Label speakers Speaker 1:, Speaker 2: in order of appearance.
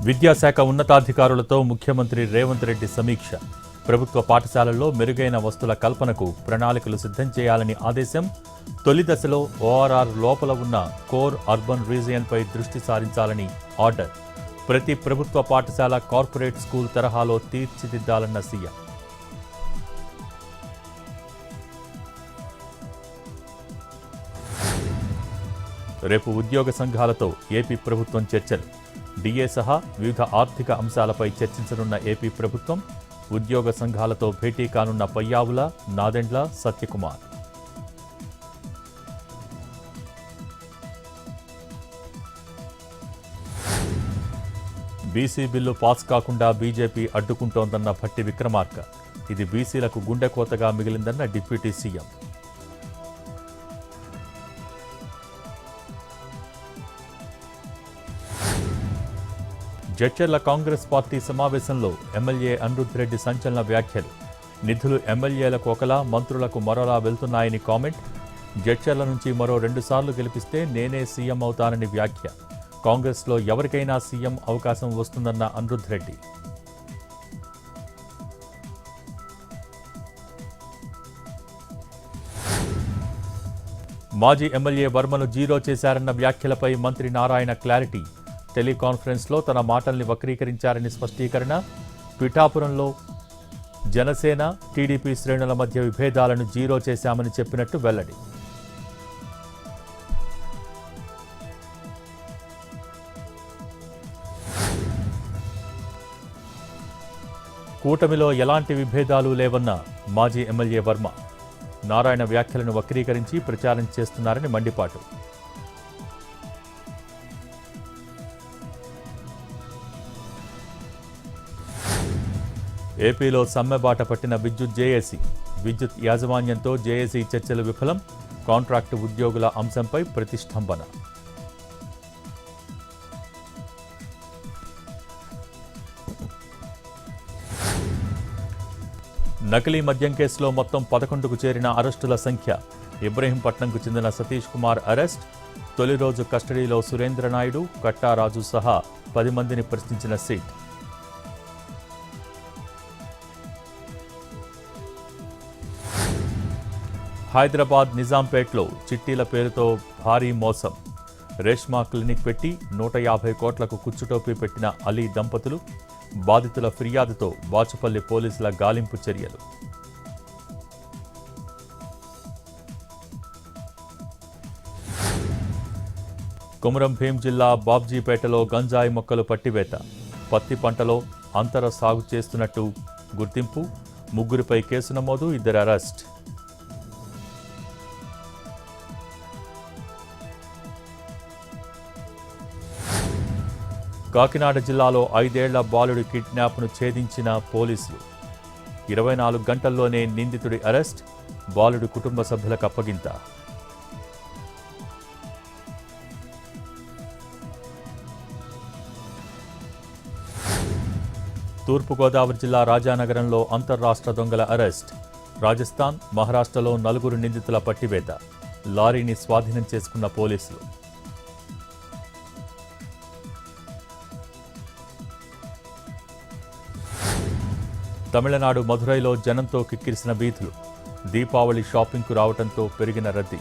Speaker 1: విద్యాశాఖ ఉన్నతాధికారులతో ముఖ్యమంత్రి రేవంత్ రెడ్డి సమీక్ష. ప్రభుత్వ పాఠశాలల్లో మెరుగైన వస్తుల కల్పనకు ప్రణాళికలు సిద్ధం చేయాలని ఆదేశం. తొలి దశలో ఓఆర్ఆర్ లోపల ఉన్న కోర్ అర్బన్ రీజియన్పై దృష్టి సారించాలని ఆర్డర్. ప్రతి ప్రభుత్వ పాఠశాల కార్పొరేట్ స్కూల్ తరహాలో తీర్చిదిద్దాలన్న సీఎం. రేపు ఉద్యోగ సంఘాలతో ఏపీ ప్రభుత్వం చర్చలు. డిఏ సహా వివిధ ఆర్థిక అంశాలపై చర్చించనున్న ఏపీ ప్రభుత్వం. ఉద్యోగ సంఘాలతో భేటీ కానున్న Payyavula, Nadendla, Satyakumar. BC bill pass కాకుండా బీజేపీ అడ్డుకుంటోందన్న భట్టి విక్రమార్క. ఇది బీసీలకు గుండెకోతగా మిగిలిందన్న deputy CM. Jadcherla Congress party సమావేశంలో ఎమ్మెల్యే అనిరుద్ రెడ్డి సంచలన వ్యాఖ్యలు. నిధులు ఎమ్మెల్యేలకు ఒకలా, మంత్రులకు మరోలా వెళ్తున్నాయని కామెంట్. జడ్చర్ల నుంచి మరో 2 సార్లు గెలిపిస్తే నేనే సీఎం అవుతానని వ్యాఖ్య. కాంగ్రెస్లో ఎవరికైనా సీఎం అవకాశం వస్తుందన్న అనిరుద్ రెడ్డి. మాజీ ఎమ్మెల్యే వర్మను జీరో చేశారన్న వ్యాఖ్యలపై మంత్రి నారాయణ క్లారిటీ. టెలికాన్ఫరెన్స్లో తన మాటల్ని వక్రీకరించారని స్పష్టీకరణ. పిఠాపురంలో జనసేన, టీడీపీ శ్రేణుల మధ్య విభేదాలను జీరో చేశామని చెప్పినట్టు వెల్లడి. కూటమిలో ఎలాంటి విభేదాలు లేవన్న మాజీ ఎమ్మెల్యే వర్మ. నారాయణ వ్యాఖ్యలను వక్రీకరించి ప్రచారం చేస్తున్నారని మండిపాటు. ఏపీలో సమ్మెబాట పట్టిన విద్యుత్ జేఏసీ. విద్యుత్ యాజమాన్యంతో జేఏసీ చర్చలు విఫలం. కాంట్రాక్టు ఉద్యోగుల అంశంపై ప్రతిష్టంభన. నకిలీ మద్యం కేసులో మొత్తం 11కు చేరిన అరెస్టుల సంఖ్య. ఇబ్రహీంపట్నంకు చెందిన సతీష్ కుమార్ అరెస్ట్. తొలి రోజు కస్టడీలో సురేంద్రనాయుడు, కట్టారాజు సహా 10 మందిని ప్రశ్నించిన సిట్. హైదరాబాద్ నిజాంపేట్లో చిట్టీల పేరుతో భారీ మోసం. రేష్మా క్లినిక్ పెట్టి 150 కోట్లకు కుచ్చుటోపీ పెట్టిన అలీ దంపతులు. బాధితుల ఫిర్యాదుతో బాచుపల్లి పోలీసుల గాలింపు చర్యలు. కొమురం భీం జిల్లా బాబ్జీపేటలో గంజాయి మొక్కలు పట్టివేత. పత్తి పంటలో అంతర సాగు చేస్తున్నట్టు గుర్తింపు. 3పై కేసు నమోదు, 2 అరెస్ట్. కాకినాడ జిల్లాలో 5 ఏళ్ల బాలుడి కిడ్నాప్ను ఛేదించిన పోలీసులు. 24 గంటల్లోనే నిందితుడి అరెస్ట్. బాలుడి కుటుంబ సభ్యులకు అప్పగింత. తూర్పుగోదావరి జిల్లా రాజానగరంలో అంతర్రాష్ట్ర దొంగల అరెస్ట్. రాజస్థాన్, మహారాష్ట్రలో 4 నిందితుల పట్టివేత. లారీని స్వాధీనం చేసుకున్న పోలీసులు. తమిళనాడు మధురైలో జనంతో కిక్కిరిసిన వీధులు. దీపావళి షాపింగ్కు రావడంతో పెరిగిన రద్దీ.